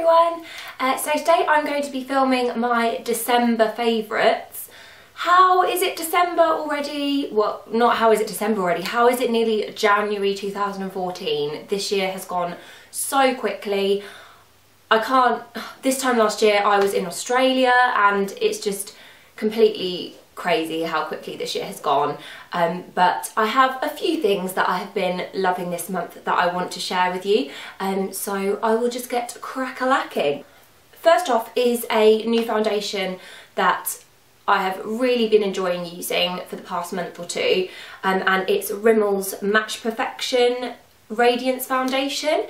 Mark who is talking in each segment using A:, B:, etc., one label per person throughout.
A: everyone! So today I'm going to be filming my December favourites. How is it December already? Well, not how is it December already, how is it nearly January 2014? This year has gone so quickly. This time last year I was in Australia and it's just completely crazy how quickly this year has gone. But I have a few things that I have been loving this month that I want to share with you. So I will just get crack-a-lacking. First off is a new foundation that I have really been enjoying using for the past month or two, and it's Rimmel's Match Perfection Radiance Foundation.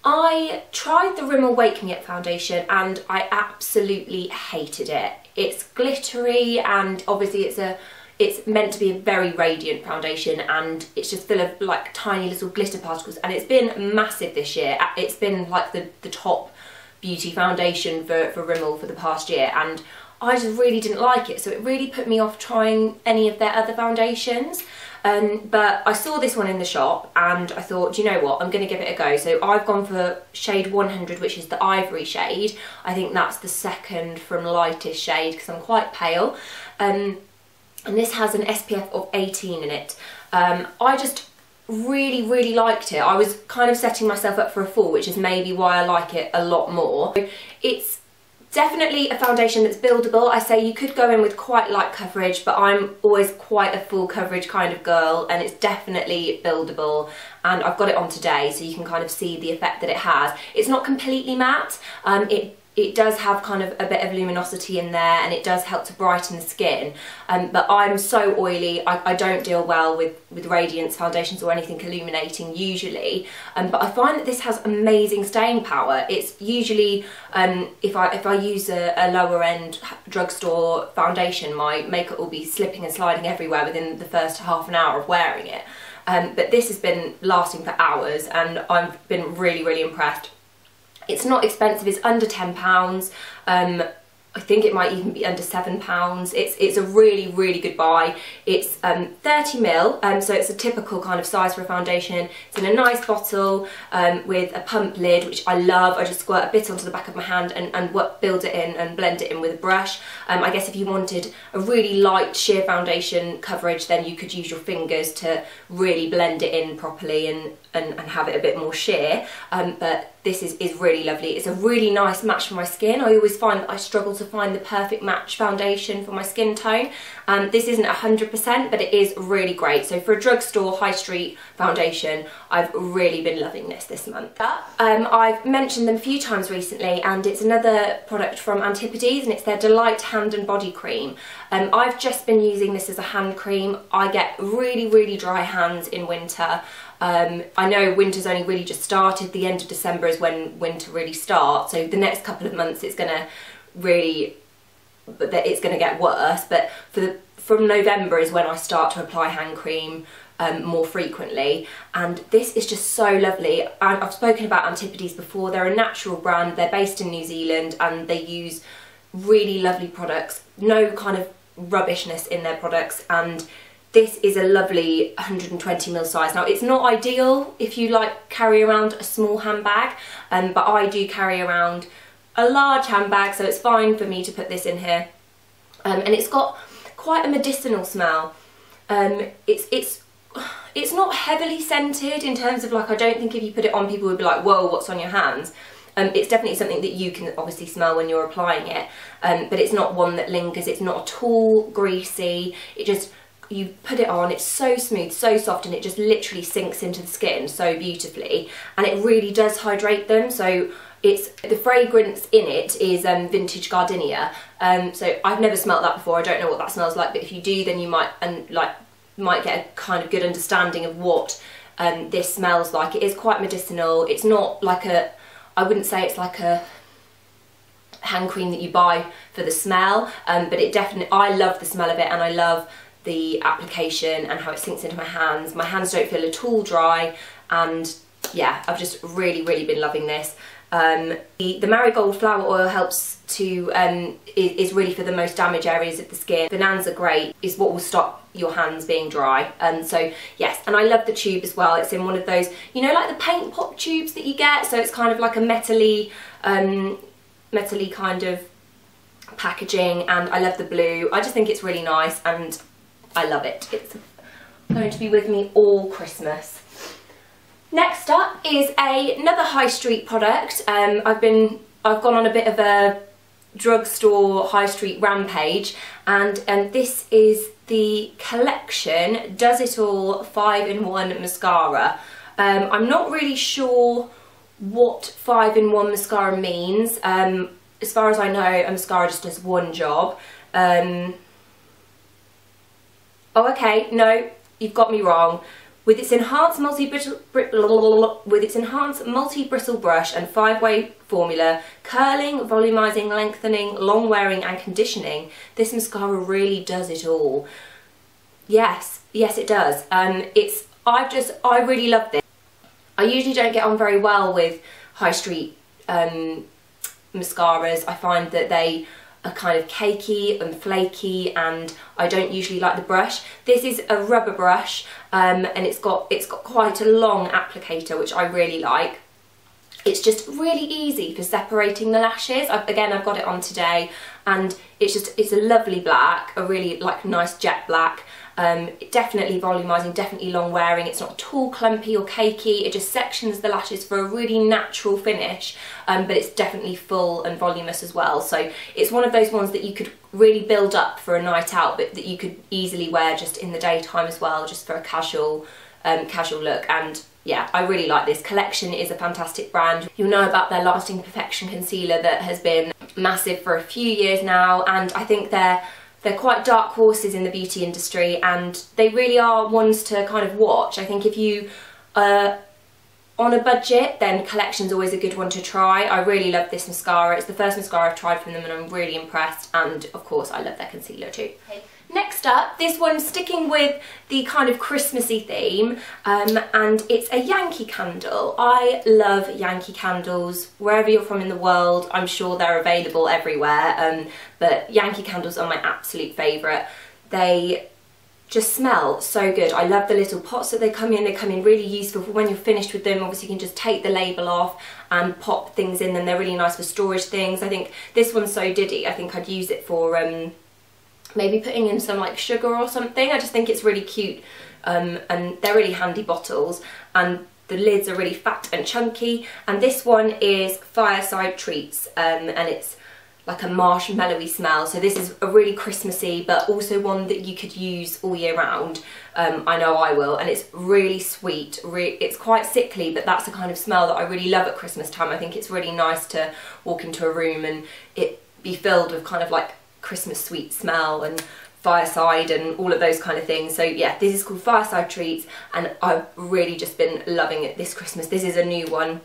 A: I tried the Rimmel Wake Me Up foundation and I absolutely hated it. It's glittery and obviously it's meant to be a very radiant foundation, and it's just full of like tiny little glitter particles, and it's been massive this year. It's been like the top beauty foundation for Rimmel for the past year, and I just really didn't like it, so it really put me off trying any of their other foundations. But I saw this one in the shop and I thought, do you know what, I'm going to give it a go. So I've gone for shade 100, which is the ivory shade. I think that's the second from lightest shade because I'm quite pale. And this has an SPF of 18 in it. I just really liked it. I was kind of setting myself up for a fall, which is maybe why I like it a lot more. It's definitely a foundation that's buildable. I say you could go in with quite light coverage, but I'm always quite a full coverage kind of girl, and it's definitely buildable. And I've got it on today so you can kind of see the effect that it has. It's not completely matte. It does have kind of a bit of luminosity in there, and it does help to brighten the skin. But I'm so oily, I don't deal well with radiance foundations or anything illuminating usually. But I find that this has amazing staying power. It's usually, if I use a lower end drugstore foundation, my makeup will be slipping and sliding everywhere within the first half an hour of wearing it. But this has been lasting for hours and I've been really impressed. It's not expensive, it's under £10. I think it might even be under £7. It's a really good buy. It's 30ml, so it's a typical kind of size for a foundation. It's in a nice bottle with a pump lid, which I love. I just squirt a bit onto the back of my hand and build it in and blend it in with a brush. I guess if you wanted a really light sheer foundation coverage, then you could use your fingers to really blend it in properly and have it a bit more sheer. But this is really lovely. It's a really nice match for my skin. I always find that I struggle to find the perfect match foundation for my skin tone. This isn't 100%, but it is really great. So for a drugstore high street foundation, I've really been loving this month. I've mentioned them a few times recently, and it's another product from Antipodes, and it's their Delight Hand and Body Cream. I've just been using this as a hand cream. I get really dry hands in winter. I know winter's only really just started. The end of December is when winter really starts, so the next couple of months it's gonna get worse, but from November is when I start to apply hand cream more frequently, and this is just so lovely. I've spoken about Antipodes before. They're a natural brand, they're based in New Zealand, and they use really lovely products, no kind of rubbishness in their products, and this is a lovely 120ml size. Now, it's not ideal if you like carry around a small handbag, but I do carry around a large handbag, so it's fine for me to put this in here. And it's got quite a medicinal smell. It's not heavily scented in terms of, like, I don't think if you put it on people would be like, whoa, what's on your hands? It's definitely something that you can obviously smell when you're applying it, but it's not one that lingers. It's not at all greasy. You put it on, it's so smooth, so soft, and it just literally sinks into the skin so beautifully, and it really does hydrate them. So the fragrance in it is vintage gardenia. So I've never smelt that before. I don't know what that smells like, but if you do, then you might get a kind of good understanding of what this smells like. It is quite medicinal. It's not like I wouldn't say it's like a hand cream that you buy for the smell, but I love the smell of it, and I love the application and how it sinks into my hands. My hands don't feel at all dry, and yeah, I've just really been loving this. The marigold flower oil helps to, is really for the most damaged areas of the skin. Bonanza Great is what will stop your hands being dry. So yes, and I love the tube as well. It's in one of those, you know, like the paint pot tubes that you get. So it's kind of like a metally kind of packaging, and I love the blue. I just think it's really nice and I love it. It's going to be with me all Christmas. Next up is another high street product. I've gone on a bit of a drugstore high street rampage, and this is the Collection Does It All 5-in-1 mascara. I'm not really sure what 5-in-1 mascara means. As far as I know, a mascara just does one job. Oh, okay, no, you've got me wrong. With its enhanced multi-bristle brush and 5-way formula, curling, volumizing, lengthening, long wearing and conditioning, this mascara really does it all. Yes, it does. I really love this. I usually don't get on very well with high street mascaras. I find that they are kind of cakey and flaky, and I don't usually like the brush. This is a rubber brush, and it's got quite a long applicator, which I really like. It's just really easy for separating the lashes. Again, I've got it on today, and it's a lovely black, a really like nice jet black. Definitely volumizing, definitely long wearing. It's not at all clumpy or cakey. It just sections the lashes for a really natural finish, but it's definitely full and voluminous as well. So it's one of those ones that you could really build up for a night out, but that you could easily wear just in the daytime as well, just for a casual look. And yeah, I really like this. Collection is a fantastic brand. You'll know about their Lasting Perfection concealer that has been massive for a few years now, and I think they're quite dark horses in the beauty industry, and they really are ones to kind of watch. I think if you are on a budget, then Collection's always a good one to try. I really love this mascara. It's the first mascara I've tried from them, and I'm really impressed, and of course I love their concealer too. Okay. Next up, this one's sticking with the kind of Christmassy theme, and it's a Yankee candle. I love Yankee candles. Wherever you're from in the world, I'm sure they're available everywhere, but Yankee candles are my absolute favourite. They just smell so good. I love the little pots that they come in. They come in really useful for when you're finished with them. Obviously you can just take the label off and pop things in them. They're really nice for storage things. I think this one's so diddy. I think I'd use it for maybe putting in some like sugar or something. I just think it's really cute, and they're really handy bottles, and the lids are really fat and chunky. And this one is Fireside Treats, and it's like a marshmallowy smell. So this is a really Christmassy, but also one that you could use all year round. I know I will, and it's really sweet. It's quite sickly, but that's the kind of smell that I really love at Christmas time. I think it's really nice to walk into a room and it be filled with kind of like Christmas sweet smell and fireside and all of those kind of things. So yeah, this is called Fireside Treats, and I've really just been loving it this Christmas. This is a new one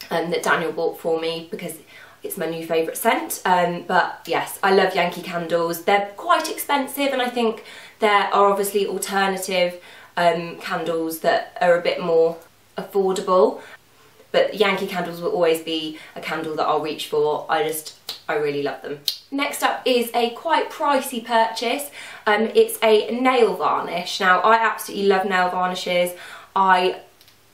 A: that Daniel bought for me because it's my new favourite scent. But yes, I love Yankee candles. They're quite expensive, and I think there are obviously alternative candles that are a bit more affordable, but Yankee candles will always be a candle that I'll reach for. I really love them. Next up is a quite pricey purchase. It's a nail varnish. Now, I absolutely love nail varnishes. I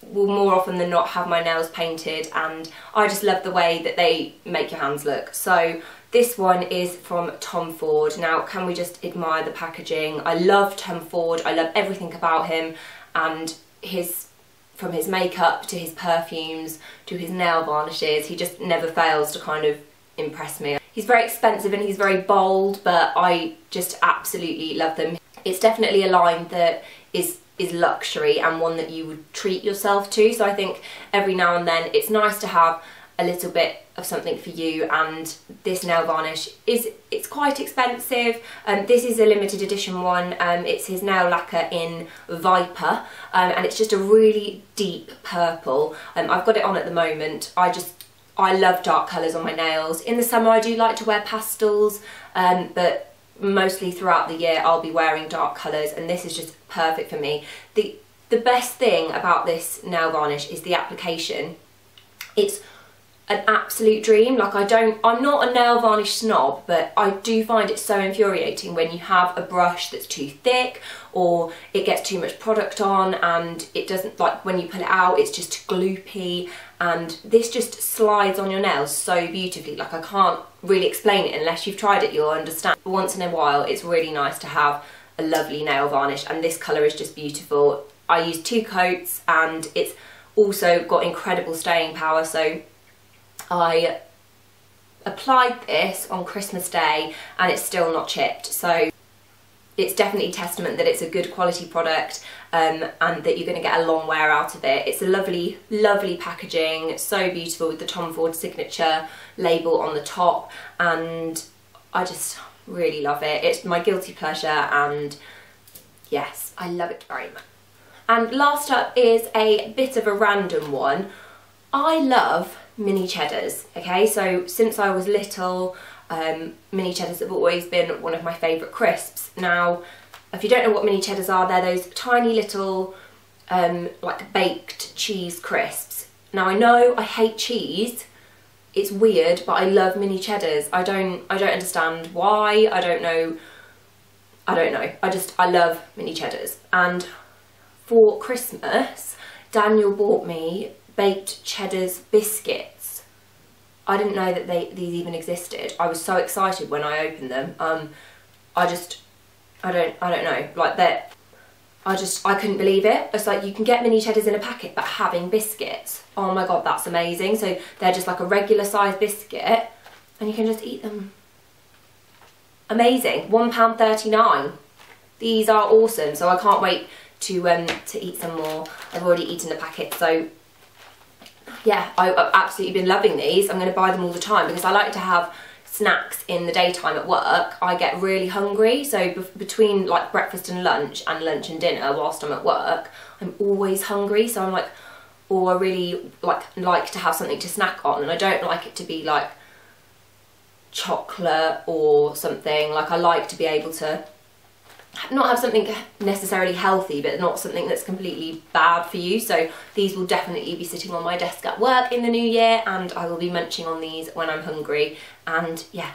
A: will more often than not have my nails painted, and I just love the way that they make your hands look. So this one is from Tom Ford. Now, can we just admire the packaging? I love Tom Ford. I love everything about him, and from his makeup to his perfumes to his nail varnishes, he just never fails to kind of impress me. He's very expensive and he's very bold, but I just absolutely love them. It's definitely a line that is luxury and one that you would treat yourself to. So I think every now and then it's nice to have a little bit of something for you, and this nail varnish it's quite expensive. This is a limited edition one. It's his nail lacquer in Viper, and it's just a really deep purple. I've got it on at the moment. I love dark colours on my nails. In the summer I do like to wear pastels, but mostly throughout the year I'll be wearing dark colours, and this is just perfect for me. The best thing about this nail varnish is the application. It's an absolute dream. Like I'm not a nail varnish snob, but I do find it so infuriating when you have a brush that's too thick or it gets too much product on and it doesn't, like when you pull it out it's just gloopy, and this just slides on your nails so beautifully. Like I can't really explain it unless you've tried it, you'll understand. Once in a while it's really nice to have a lovely nail varnish, and this colour is just beautiful. I used 2 coats and it's also got incredible staying power, so I applied this on Christmas Day and it's still not chipped, so it's definitely testament that it's a good quality product and that you're going to get a long wear out of it. It's a lovely, lovely packaging, so beautiful with the Tom Ford signature label on the top, and I just really love it. It's my guilty pleasure, and yes, I love it very much. And last up is a bit of a random one. I love mini cheddars, okay? So since I was little, mini cheddars have always been one of my favourite crisps. Now, if you don't know what mini cheddars are, they're those tiny little like baked cheese crisps. Now I know I hate cheese, it's weird, but I love mini cheddars. I don't understand why, I don't know. I love mini cheddars. And for Christmas, Daniel bought me baked cheddars biscuits. I didn't know that these even existed. I was so excited when I opened them. I don't know, like that. I couldn't believe it. It's like you can get mini cheddars in a packet, but having biscuits. Oh my god, that's amazing. So they're just like a regular size biscuit, and you can just eat them. Amazing. £1.39. These are awesome. So I can't wait to eat some more. I've already eaten the packet, so yeah, I've absolutely been loving these. I'm going to buy them all the time because I like to have snacks in the daytime at work. I get really hungry, so between like breakfast and lunch and dinner whilst I'm at work, I'm always hungry. So I'm like, oh, I really like to have something to snack on, and I don't like it to be like chocolate or something. Like I like to be able to not have something necessarily healthy, but not something that's completely bad for you. So these will definitely be sitting on my desk at work in the new year, and I will be munching on these when I'm hungry. And yeah,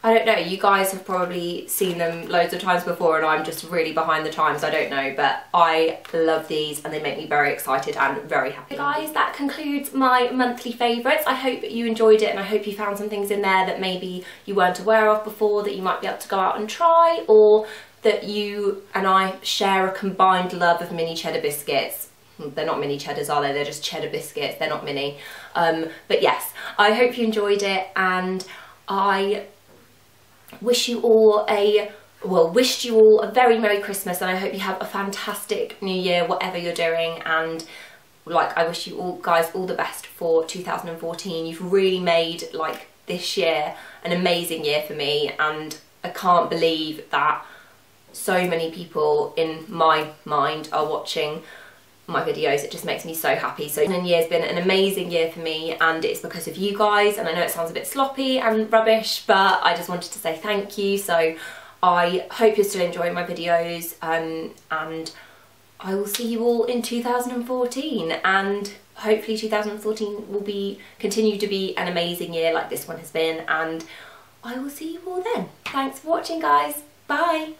A: I don't know, you guys have probably seen them loads of times before and I'm just really behind the times, I don't know, but I love these and they make me very excited and very happy. Guys, that concludes my monthly favourites. I hope you enjoyed it, and I hope you found some things in there that maybe you weren't aware of before that you might be able to go out and try, or that you and I share a combined love of mini cheddar biscuits. They're not mini cheddars, are they? They're just cheddar biscuits, they're not mini. But yes, I hope you enjoyed it, and I wish you all wished you all a very Merry Christmas, and I hope you have a fantastic New Year, whatever you're doing, and like I wish you all guys all the best for 2014. You've really made like this year an amazing year for me, and I can't believe that so many people in my mind are watching my videos. It just makes me so happy. So the year has been an amazing year for me, and it's because of you guys, and I know it sounds a bit sloppy and rubbish, but I just wanted to say thank you. So I hope you're still enjoying my videos, and I will see you all in 2014, and hopefully 2014 will continue to be an amazing year like this one has been, and I will see you all then. Thanks for watching, guys. Bye.